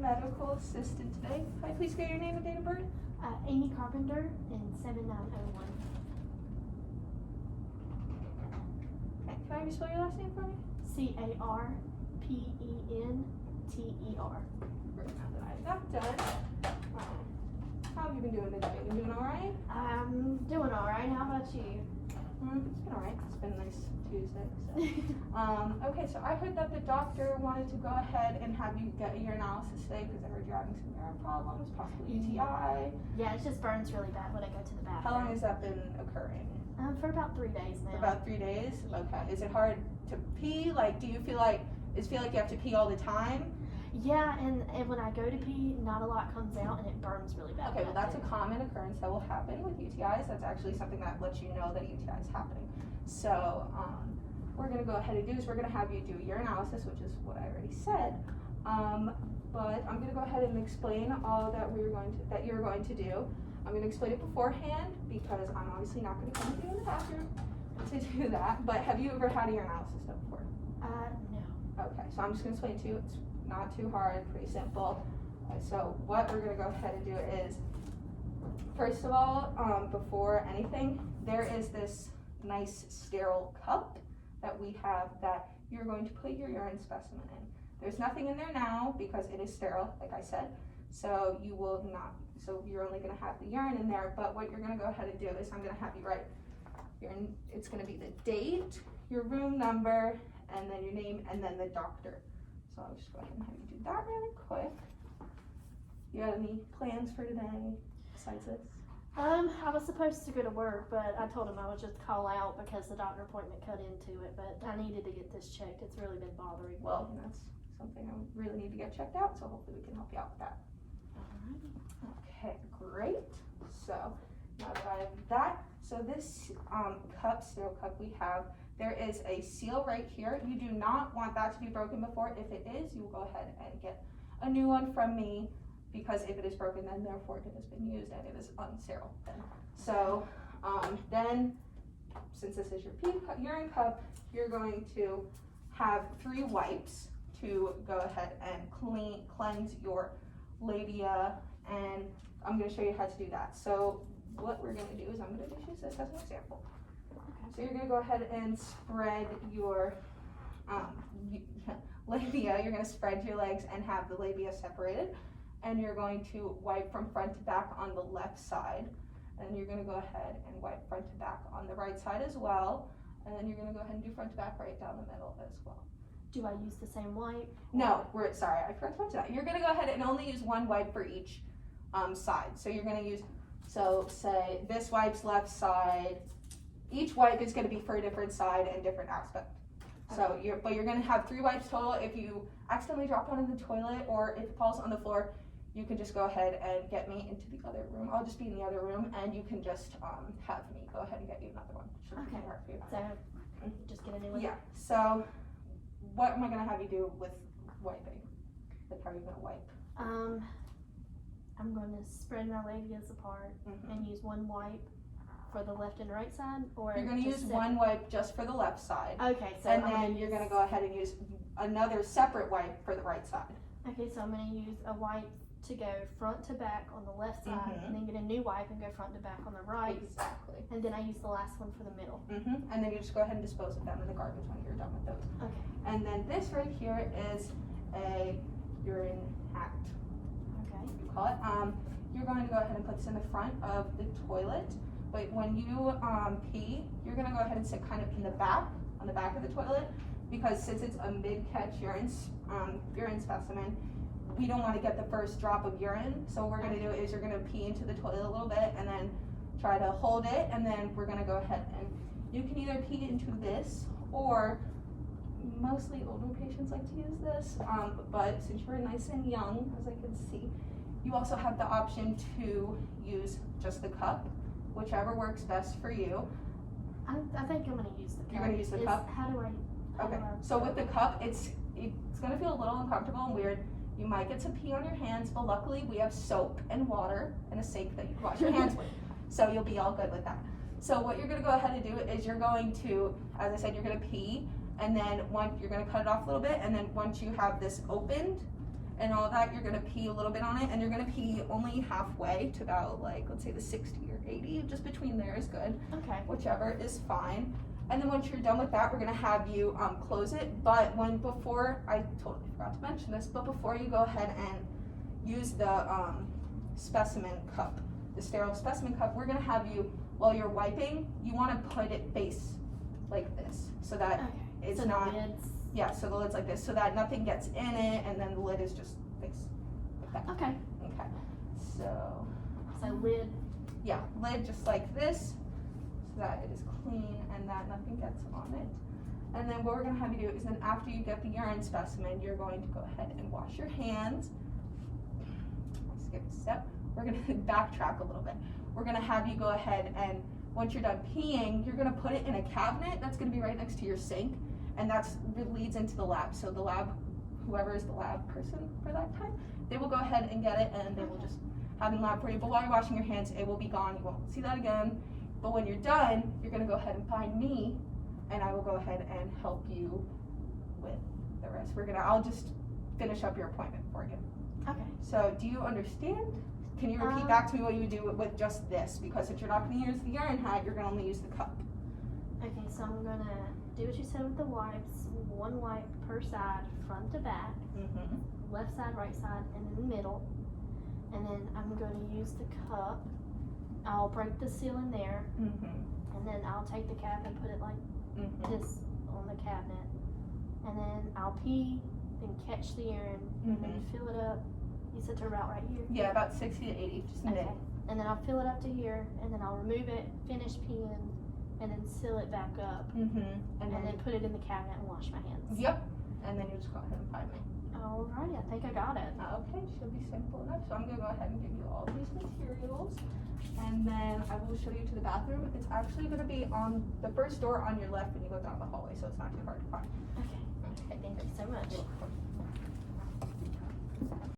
medical assistant today. Hi, please get your name and date of birth. Amy Carpenter in 7901. Okay, can I have you spell your last name for me? Carpenter. Great, now that I have that done, how have you been doing today? You been doing alright? I'm doing alright. How about you? It's been alright. It's been a nice Tuesday. So. Okay, so I heard that the doctor wanted to go ahead and have you get your analysis today because I heard you're having some urine problems, possibly UTI. Yeah, it just burns really bad when I go to the bathroom. How long has that been occurring? For about 3 days now. About 3 days? Okay. Is it hard to pee? Like, do you feel like you have to pee all the time? Yeah, and when I go to pee, not a lot comes out and it burns really bad. Okay, well that's a common occurrence that will happen with UTIs. That's actually something that lets you know that a UTI is happening. So we're going to go ahead and do is we're going to have you do urinalysis, which is what I already said. But I'm going to go ahead and explain all that you're going to do. I'm going to explain it beforehand because I'm obviously not going to come with you in the bathroom to do that. But have you ever had a urinalysis done before? No. Okay, so I'm just going to explain it to you. It's not too hard, pretty simple. So what we're going to go ahead and do is, first of all, before anything, there is this nice sterile cup that we have that you're going to put your urine specimen in. There's nothing in there now because it is sterile, like I said, so you're only going to have the urine in there, but what you're going to go ahead and do is I'm going to have you write it's going to be the date, your room number, and then your name, and then the doctor. So I'll just go ahead and have you do that really quick. You got any plans for today besides this? I was supposed to go to work, but I told him I would just call out because the doctor appointment cut into it, but I needed to get this checked. It's really been bothering me. Well, that's something I really need to get checked out, so hopefully we can help you out with that. Okay, great. So now that I have that, so this sterile cup we have, there is a seal right here. You do not want that to be broken before. If it is, you will go ahead and get a new one from me, because if it is broken, then therefore it has been used and it is unsterile then. So then, since this is your urine cup, you're going to have 3 wipes to go ahead and cleanse your labia, and I'm going to show you how to do that. So what we're going to do is I'm going to use this as an example. So you're going to go ahead and spread your labia. You're going to spread your legs and have the labia separated. And you're going to wipe from front to back on the left side. And you're going to go ahead and wipe front to back on the right side as well. And then you're going to go ahead and do front to back right down the middle as well. Do I use the same wipe? No, sorry, I forgot to mention that. You're going to go ahead and only use 1 wipe for each side. So you're going to use, say this wipe's left side. Each wipe is going to be for a different side and different aspect. So you're going to have 3 wipes total. If you accidentally drop one in the toilet or if it falls on the floor, you can just go ahead and get me into the other room. I'll just be in the other room, and you can just have me go ahead and get you another one. Okay. So just get a new one. Yeah. So what am I going to have you do with wiping? Like, how are you going to wipe? I'm going to spread my labias apart and use 1 wipe for the left and right side, or you're going to use 1 wipe just for the left side. Okay, so and then you're going to go ahead and use another separate wipe for the right side. Okay, so I'm going to use a wipe to go front to back on the left side, and then get a new wipe and go front to back on the right. Exactly. And then I use the last one for the middle. And then you just go ahead and dispose of them in the garbage when you're done with those. Okay. And then this right here is a urine hat. Okay. You call it. You're going to go ahead and put this in the front of the toilet. But when you pee, you're going to go ahead and sit kind of in the back, on the back of the toilet, because since it's a mid-catch urine specimen, we don't want to get the first drop of urine. So what we're going to do is you're going to pee into the toilet a little bit and then try to hold it, and then we're going to go ahead and you can either pee into this, or mostly older patients like to use this, but since you're nice and young, as I can see, you also have the option to use just the cup, whichever works best for you. I think I'm going to use the cup. You're going to use the cup? How do I? So with the cup, it's going to feel a little uncomfortable and weird. You might get some pee on your hands, but luckily we have soap and water and a sink that you can wash your hands with. So you'll be all good with that. So what you're going to go ahead and do is you're going to, as I said, you're going to pee, and then you're going to cut it off a little bit, and then once you have this opened, and all that, you're gonna pee a little bit on it, and you're gonna pee only halfway to about like, let's say the 60 or 80, just between there is good, Okay. whichever is fine. And then once you're done with that, we're gonna have you close it, but before, I totally forgot to mention this, but before you go ahead and use the specimen cup, the sterile specimen cup, we're gonna have you, while you're wiping, you wanna put it face like this, so that Okay. it's so not, the lid's, yeah, so the lid's like this, so that nothing gets in it, and then the lid is just face like that. okay. Okay, so, So lid, yeah, lid just like this, so that it is clean and that nothing gets on it. And then what we're gonna have you do is then after you get the urine specimen, you're going to go ahead and wash your hands. Skip a step. We're gonna backtrack a little bit. We're gonna have you go ahead and once you're done peeing, you're gonna put it in a cabinet that's gonna be right next to your sink, and that's leads into the lab. So the lab, whoever is the lab person for that time, they will go ahead and get it, and they will just have it in the lab for you. But while you're washing your hands, it will be gone. You won't see that again. But when you're done, you're gonna go ahead and find me, and I will go ahead and help you with the rest. I'll just finish up your appointment for you. okay. So do you understand? Can you repeat back to me what you do with just this? Because if you're not gonna use the urine hat, you're gonna only use the cup. Okay, so I'm gonna do what you said with the wipes. One wipe per side, front to back, Mm-hmm. left side, right side, and in the middle. And then I'm gonna use the cup. I'll break the seal in there, Mm-hmm. and then I'll take the cap and put it like Mm-hmm. this on the cabinet. And then I'll pee, then catch the urine, and then fill it up. You said to about right here? Yeah, about 60 to 80, just Okay. mid. And then I'll fill it up to here, and then I'll remove it, finish peeing, and then seal it back up, Mm-hmm. and then put it in the cabinet and wash my hands. Yep. And then you just go ahead and find me. Alrighty, I think I got it. Okay, should be simple enough. So I'm gonna go ahead and give you all these materials, and then I will show you to the bathroom. It's actually gonna be on the first door on your left when you go down the hallway, so it's not too hard to find. Okay. Thank you so much. You're welcome.